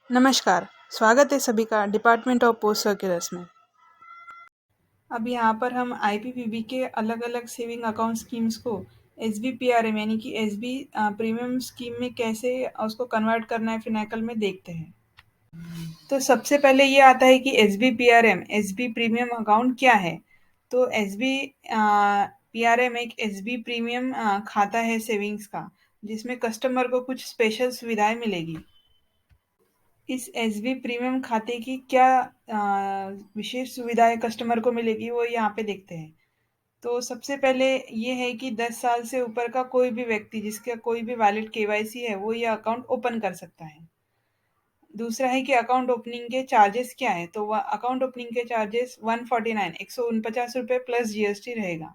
नमस्कार, स्वागत है सभी का डिपार्टमेंट ऑफ पोस्ट सर्कुलर्स में। अब यहाँ पर हम आईपीपीबी के अलग-अलग सेविंग अकाउंट स्कीम्स को एसबीपीआरएम यानी कि एसबी प्रीमियम स्कीम में कैसे उसको कन्वर्ट करना है फिनेकल में देखते हैं। तो सबसे पहले ये आता है कि एसबीपीआरएम एसबी प्रीमियम अकाउंट क्या है। तो एसबी पीआरएम एक एसबी प्रीमियम खाता है सेविंग्स का, जिसमें कस्टमर को कुछ स्पेशल सुविधाएं मिलेगी। इस एसबी प्रीमियम खाते की क्या विशेष सुविधाएं कस्टमर को मिलेगी वो यहाँ पे देखते हैं। तो सबसे पहले ये है कि 10 साल से ऊपर का कोई भी व्यक्ति जिसका कोई भी वैलिड केवाईसी है वो ये अकाउंट ओपन कर सकता है। दूसरा है कि अकाउंट ओपनिंग के चार्जेस क्या है। तो वह अकाउंट ओपनिंग के चार्जेस 149 रुपये प्लस जीएसटी रहेगा।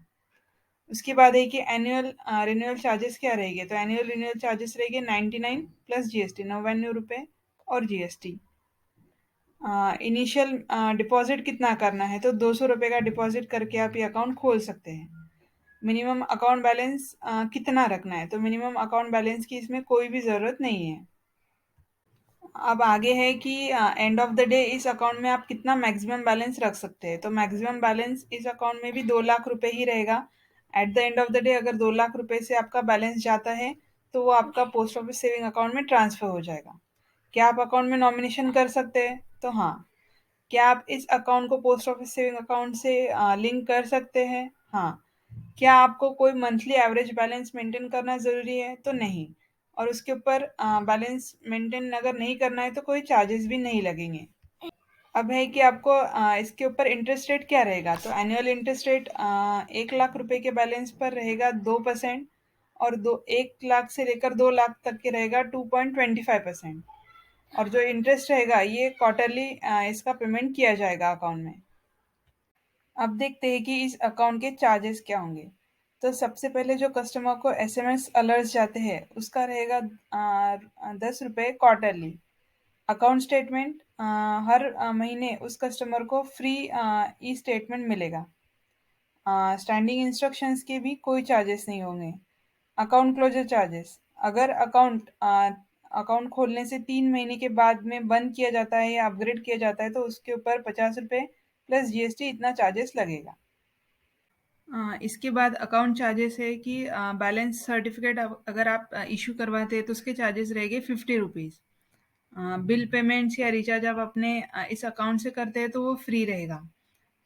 उसके बाद है कि एनुअल रिन्यूअल चार्जेस क्या रहेंगे। तो एनुअल रिन्यूअल चार्जेस रहेंगे 99 प्लस जीएसटी 99 रुपये और जीएसटी। इनिशियल डिपॉजिट कितना करना है। तो 200 रुपये का डिपॉजिट करके आप ये अकाउंट खोल सकते हैं। मिनिमम अकाउंट बैलेंस कितना रखना है। तो मिनिमम अकाउंट बैलेंस की इसमें कोई भी ज़रूरत नहीं है। अब आगे है कि एंड ऑफ द डे इस अकाउंट में आप कितना मैक्सिमम बैलेंस रख सकते हैं। तो मैक्सिमम बैलेंस इस अकाउंट में भी 2 लाख रुपए ही रहेगा। Eight the end of the day अगर 2 लाख रुपए से आपका बैलेंस जाता है तो वो आपका पोस्ट ऑफिस सेविंग अकाउंट में ट्रांसफ़र हो जाएगा। क्या आप अकाउंट में नॉमिनेशन कर सकते हैं। तो हाँ, क्या आप इस अकाउंट को पोस्ट ऑफिस सेविंग अकाउंट से लिंक कर सकते हैं। हाँ। क्या आपको कोई मंथली एवरेज बैलेंस मेंटेन करना ज़रूरी है। तो नहीं। और उसके ऊपर बैलेंस मेंटेन अगर नहीं करना है तो कोई चार्जेस भी नहीं लगेंगे। अब है कि आपको इसके ऊपर इंटरेस्ट रेट क्या रहेगा। तो एनुअल इंटरेस्ट रेट 1 लाख रुपए के बैलेंस पर रहेगा 2% और 1 लाख से लेकर 2 लाख तक के रहेगा 2.25%। और जो इंटरेस्ट रहेगा ये क्वार्टरली इसका पेमेंट किया जाएगा अकाउंट में। अब देखते हैं कि इस अकाउंट के चार्जेस क्या होंगे। तो सबसे पहले जो कस्टमर को एसएमएस अलर्ट्स जाते हैं उसका रहेगा 10 रुपये क्वार्टरली। अकाउंट स्टेटमेंट हर महीने उस कस्टमर को फ्री ई स्टेटमेंट मिलेगा। स्टैंडिंग इंस्ट्रक्शंस के भी कोई चार्जेस नहीं होंगे। अकाउंट क्लोजर चार्जेस अगर अकाउंट खोलने से 3 महीने के बाद में बंद किया जाता है या अपग्रेड किया जाता है तो उसके ऊपर 50 रुपये प्लस जीएसटी इतना चार्जेस लगेगा। इसके बाद अकाउंट चार्जेस है कि बैलेंस सर्टिफिकेट अगर आप इशू करवाते हैं तो उसके चार्जेस रहेंगे 50 रुपीज़। बिल पेमेंट्स या रिचार्ज आप अपने इस अकाउंट से करते हैं तो वो फ्री रहेगा।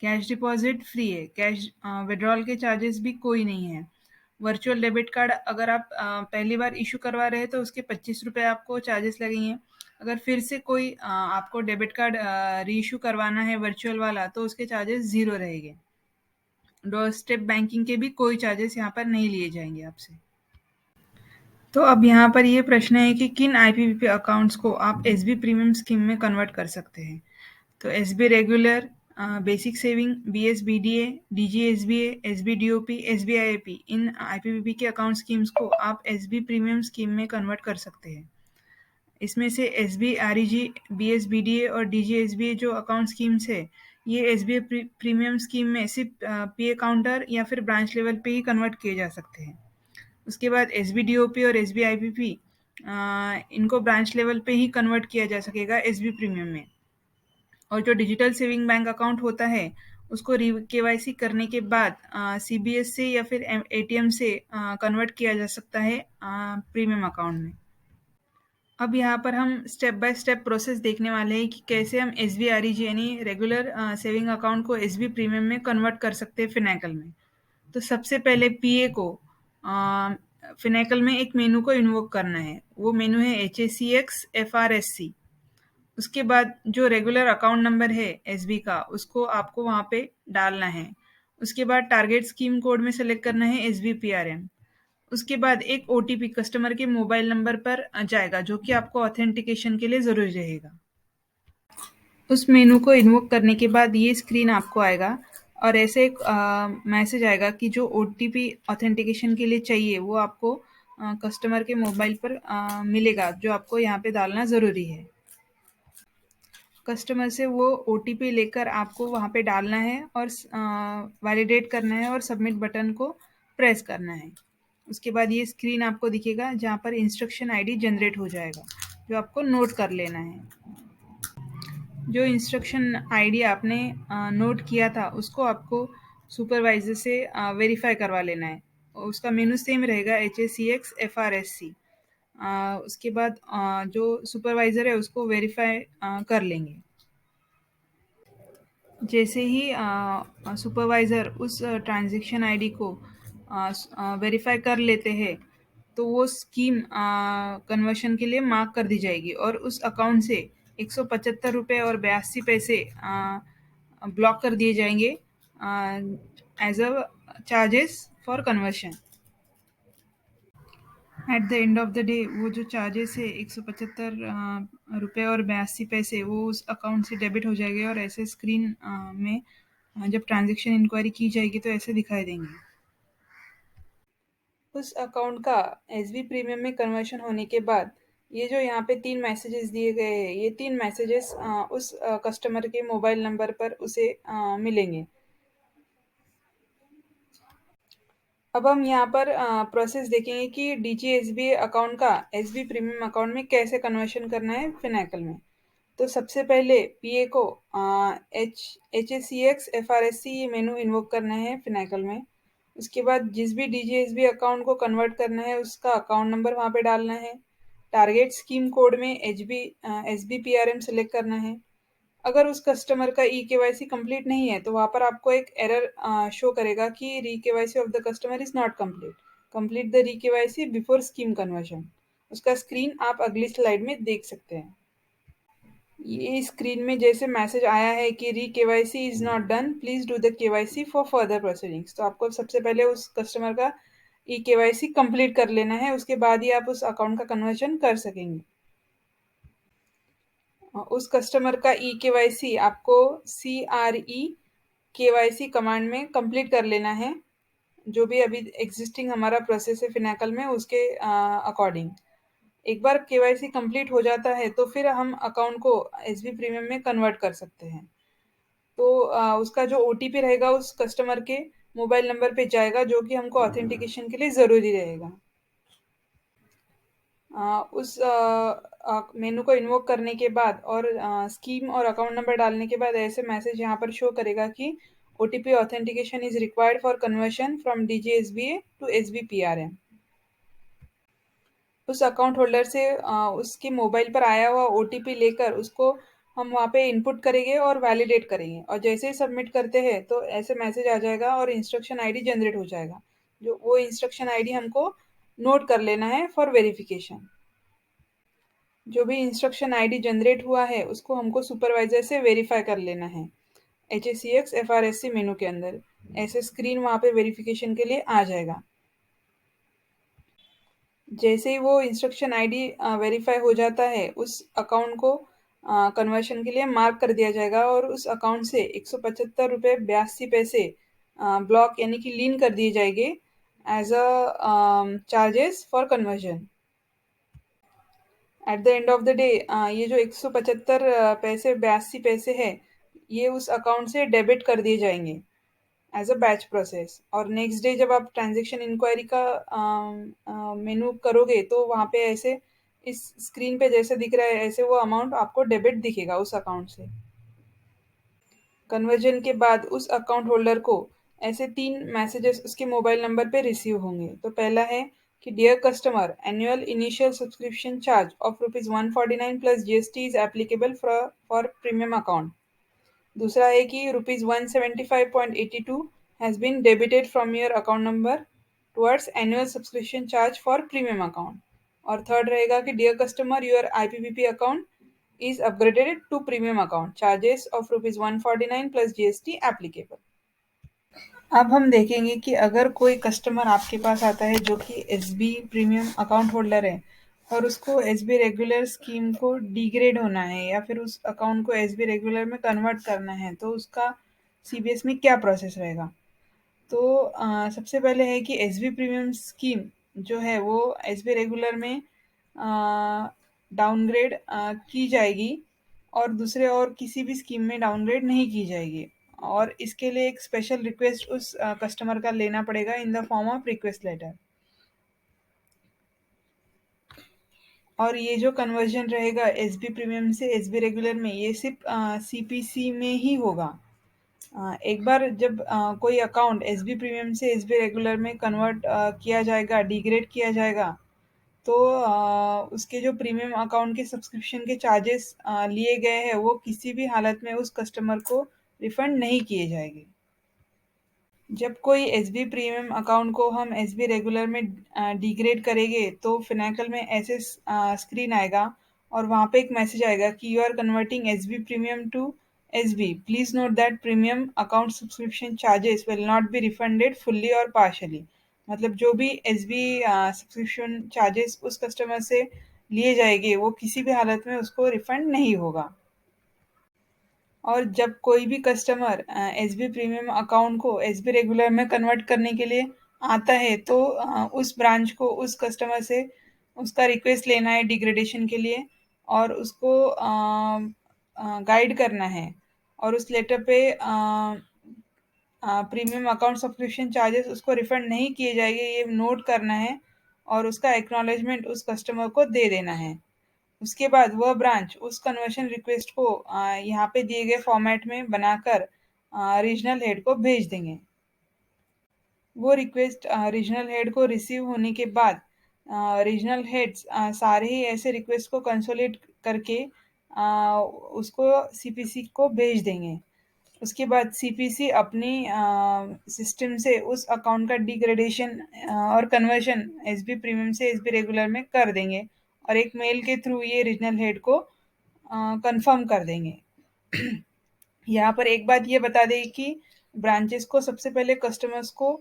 कैश डिपॉजिट फ्री है। कैश विड्रॉल के चार्जेस भी कोई नहीं है। वर्चुअल डेबिट कार्ड अगर आप पहली बार इशू करवा रहे हैं तो उसके 25 रुपये आपको चार्जेस लगेंगे। अगर फिर से कोई आपको डेबिट कार्ड री इशू करवाना है वर्चुअल वाला तो उसके चार्जेस ज़ीरो रहेंगे। डोर स्टेप बैंकिंग के भी कोई चार्जेस यहाँ पर नहीं लिए जाएंगे आपसे। तो अब यहाँ पर ये प्रश्न है कि किन आईपीपीबी अकाउंट्स को आप एसबी प्रीमियम स्कीम में कन्वर्ट कर सकते हैं। तो एसबी रेगुलर, बेसिक सेविंग, बीएसबीडीए, डीजीएसबीए, एसबीडीओपी, एसबीआईएपी इन आईपीपीबी के अकाउंट स्कीम्स को आप एसबी प्रीमियम स्कीम में कन्वर्ट कर सकते हैं। इसमें से एसबी आरईजी, बीएसबीडीए और डीजीएसबीए जो अकाउंट स्कीम्स है ये एसबीआई प्रीमियम स्कीम में सिर्फ पीए काउंटर या फिर ब्रांच लेवल पे ही कन्वर्ट किए जा सकते हैं। उसके बाद एसबीडीओपी और एसबीआईपीपी इनको ब्रांच लेवल पे ही कन्वर्ट किया जा सकेगा एसबी प्रीमियम में। और जो डिजिटल सेविंग बैंक अकाउंट होता है उसको केवाईसी करने के बाद सीबीएस से या फिर एटीएम से कन्वर्ट किया जा सकता है प्रीमियम अकाउंट में। अब यहाँ पर हम स्टेप बाय स्टेप प्रोसेस देखने वाले हैं कि कैसे हम एसबीआरईजी यानी रेगुलर सेविंग अकाउंट को एसबी प्रीमियम में कन्वर्ट कर सकते हैं फिनेकल में। तो सबसे पहले पीए को फिनेकल में एक मेनू को इन्वोक करना है। वो मेनू है HACX FRSC। उसके बाद जो रेगुलर अकाउंट नंबर है एसबी का उसको आपको वहाँ पे डालना है। उसके बाद टारगेट स्कीम कोड में सेलेक्ट करना है SBPRM। उसके बाद एक ओटीपी कस्टमर के मोबाइल नंबर पर जाएगा जो कि आपको ऑथेंटिकेशन के लिए ज़रूरी रहेगा। उस मेनू को इन्वोक करने के बाद ये स्क्रीन आपको आएगा और ऐसे एक मैसेज आएगा कि जो ओटीपी ऑथेंटिकेशन के लिए चाहिए वो आपको कस्टमर के मोबाइल पर मिलेगा जो आपको यहाँ पे डालना ज़रूरी है। कस्टमर से वो ओटीपी लेकर आपको वहाँ पे डालना है और वैलिडेट करना है और सबमिट बटन को प्रेस करना है। उसके बाद ये स्क्रीन आपको दिखेगा जहाँ पर इंस्ट्रक्शन आईडी जनरेट हो जाएगा जो आपको नोट कर लेना है। जो इंस्ट्रक्शन आईडी आपने नोट किया था उसको आपको सुपरवाइजर से वेरीफाई करवा लेना है। उसका मेनू सेम रहेगा HACX FRSC। उसके बाद जो सुपरवाइजर है उसको वेरीफाई कर लेंगे। जैसे ही सुपरवाइज़र उस ट्रांज़ैक्शन आईडी को वेरीफ़ाई कर लेते हैं, तो वो स्कीम कन्वर्शन के लिए मार्क कर दी जाएगी और उस अकाउंट से ₹175 और 82 पैसे ब्लॉक कर दिए जाएंगे as a charges for conversion. At the end of the day वो जो चार्जेस है ₹175 और 82 पैसे वो उस अकाउंट से डेबिट हो जाएंगे और ऐसे स्क्रीन में जब ट्रांजैक्शन इंक्वायरी की जाएगी तो ऐसे दिखाई देंगे। उस अकाउंट का एसबी प्रीमियम में कन्वर्शन होने के बाद ये जो यहाँ पे 3 मैसेजेस दिए गए हैं, ये 3 मैसेजेस उस कस्टमर के मोबाइल नंबर पर उसे मिलेंगे। अब हम यहाँ पर प्रोसेस देखेंगे कि डीजीएसबी अकाउंट का एसबी प्रीमियम अकाउंट में कैसे कन्वर्शन करना है फिनेकल में। तो सबसे पहले पीए को HACX FRSC ये मेनू इन्वोक करना है फिनेकल में। उसके बाद जिस भी डीजीएसबी अकाउंट को कन्वर्ट करना है उसका अकाउंट नंबर वहाँ पे डालना है। टारगेट स्कीम कोड में SBPRM सेलेक्ट करना है। अगर उस कस्टमर का ई केवाईसी कंप्लीट नहीं है तो वहाँ पर आपको एक एरर शो करेगा कि री KYC of the customer is not complete. Complete the री केवाईसी बिफोर स्कीम कन्वर्शन। उसका स्क्रीन आप अगली स्लाइड में देख सकते हैं। ये स्क्रीन में जैसे मैसेज आया है कि री KYC is not done, please do the KYC for further proceedings. तो आपको सबसे पहले उस कस्टमर का ई केवाईसी कंप्लीट कर लेना है, उसके बाद ही आप उस अकाउंट का कन्वर्जन कर सकेंगे। उस कस्टमर का ई केवाईसी आपको CRE KYC कमांड में कंप्लीट कर लेना है, जो भी अभी एग्जिस्टिंग हमारा प्रोसेस है फिनेकल में उसके अकॉर्डिंग। एक बार केवाईसी कंप्लीट हो जाता है तो फिर हम अकाउंट को एसबी प्रीमियम में कन्वर्ट कर सकते हैं। तो उसका जो ओटीपी रहेगा उस कस्टमर के मोबाइल नंबर पे जाएगा, जो कि हमको ऑथेंटिकेशन के लिए ज़रूरी रहेगा। उस मेनू को इन्वोक करने के बाद और स्कीम और अकाउंट नंबर डालने के बाद ऐसे मैसेज यहाँ पर शो करेगा कि OTP authentication is required for conversion from DGSBA to SBPRM. उस अकाउंट होल्डर से उसके मोबाइल पर आया हुआ ओटीपी लेकर उसको हम वहाँ पे इनपुट करेंगे और वैलिडेट करेंगे, और जैसे ही सबमिट करते हैं तो ऐसे मैसेज आ जाएगा और इंस्ट्रक्शन आईडी जनरेट हो जाएगा। जो वो इंस्ट्रक्शन आईडी हमको नोट कर लेना है फॉर वेरिफिकेशन। जो भी इंस्ट्रक्शन आईडी जनरेट हुआ है उसको हमको सुपरवाइजर से वेरीफाई कर लेना है HACX FRSC मेनू के अंदर। ऐसे स्क्रीन वहाँ पे वेरिफिकेशन के लिए आ जाएगा। जैसे ही वो इंस्ट्रक्शन आईडी वेरीफाई हो जाता है उस अकाउंट को कन्वर्शन के लिए मार्क कर दिया जाएगा और उस अकाउंट से ₹175.82 ब्लॉक यानी कि लीन कर दिए जाएंगे as a charges for conversion. At the end of the day ये जो 175 पैसे 82 पैसे है ये उस अकाउंट से डेबिट कर दिए जाएंगे एज अ बैच प्रोसेस। और नेक्स्ट डे जब आप ट्रांजैक्शन इंक्वायरी का मेनू करोगे तो वहाँ पे ऐसे इस स्क्रीन पे जैसे दिख रहा है ऐसे वो अमाउंट आपको डेबिट दिखेगा उस अकाउंट से। कन्वर्जन के बाद उस अकाउंट होल्डर को ऐसे 3 मैसेजेस उसके मोबाइल नंबर पे रिसीव होंगे। तो पहला है कि dear customer, annual initial subscription charge of ₹149 plus GST is applicable for premium account. दूसरा है कि ₹175.82 has been debited from your account number towards annual subscription charge for premium account. और थर्ड रहेगा कि dear customer, your IPPP account is upgraded to premium account, charges of ₹149 plus GST applicable। अब हम देखेंगे कि अगर कोई कस्टमर आपके पास आता है जो कि एसबी प्रीमियम अकाउंट होल्डर है और उसको एसबी रेगुलर स्कीम को डिग्रेड होना है या फिर उस अकाउंट को एसबी रेगुलर में कन्वर्ट करना है, तो उसका सीबीएस में क्या प्रोसेस रहेगा। तो सबसे पहले है कि एसबी प्रीमियम स्कीम जो है वो एसबी रेगुलर में डाउनग्रेड की जाएगी और दूसरे और किसी भी स्कीम में डाउनग्रेड नहीं की जाएगी। और इसके लिए एक स्पेशल रिक्वेस्ट उस कस्टमर का लेना पड़ेगा in the form of request letter. और ये जो कन्वर्जन रहेगा एसबी प्रीमियम से एसबी रेगुलर में, ये सिर्फ सीपीसी में ही होगा। एक बार जब कोई अकाउंट एसबी प्रीमियम से एसबी रेगुलर में कन्वर्ट किया जाएगा, डिग्रेड किया जाएगा, तो उसके जो प्रीमियम अकाउंट के सब्सक्रिप्शन के चार्जेस लिए गए हैं, वो किसी भी हालत में उस कस्टमर को रिफंड नहीं किए जाएंगे। जब कोई एसबी प्रीमियम अकाउंट को हम एसबी रेगुलर में डिग्रेड करेंगे, तो फिनेकल में ऐसे स्क्रीन आएगा और वहाँ पे एक मैसेज आएगा कि you are converting SB premium to SB, please note that premium account subscription charges will not be refunded fully और पार्शली। मतलब जो भी एसबी सब्सक्रिप्शन चार्जेस उस कस्टमर से लिए जाएंगे, वो किसी भी हालत में उसको रिफंड नहीं होगा। और जब कोई भी कस्टमर एसबी प्रीमियम अकाउंट को एसबी रेगुलर में कन्वर्ट करने के लिए आता है, तो उस ब्रांच को उस कस्टमर से उसका रिक्वेस्ट लेना है डिग्रेडेशन के लिए, और उसको गाइड करना है, और उस लेटर पे प्रीमियम अकाउंट सब्सक्रिप्शन चार्जेस उसको रिफंड नहीं किए जाएंगे, ये नोट करना है, और उसका एक्नॉलेजमेंट उस कस्टमर को दे देना है। उसके बाद वह ब्रांच उस कन्वर्शन रिक्वेस्ट को यहाँ पे दिए गए फॉर्मेट में बनाकर रीजनल हेड को भेज देंगे। वो रिक्वेस्ट रीजनल हेड को रिसीव होने के बाद रीजनल हेड्स सारे ही ऐसे रिक्वेस्ट को कंसोलेट करके उसको सीपीसी को भेज देंगे। उसके बाद सीपीसी अपनी सिस्टम से उस अकाउंट का डिग्रेडेशन और कन्वर्शन एसबी प्रीमियम से एसबी रेगुलर में कर देंगे, और एक मेल के थ्रू ये रीजनल हेड को कंफर्म कर देंगे। यहाँ पर एक बात ये बता दें कि ब्रांचेस को सबसे पहले कस्टमर्स को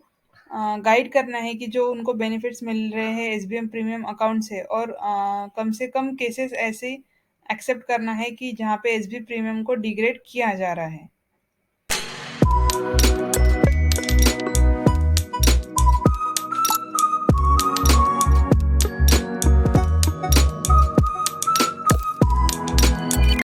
गाइड करना है कि जो उनको बेनिफिट्स मिल रहे हैं एसबीएम प्रीमियम अकाउंट से, और कम से कम केसेस ऐसे एक्सेप्ट करना है कि जहाँ पे एसबी प्रीमियम को डिग्रेड किया जा रहा है।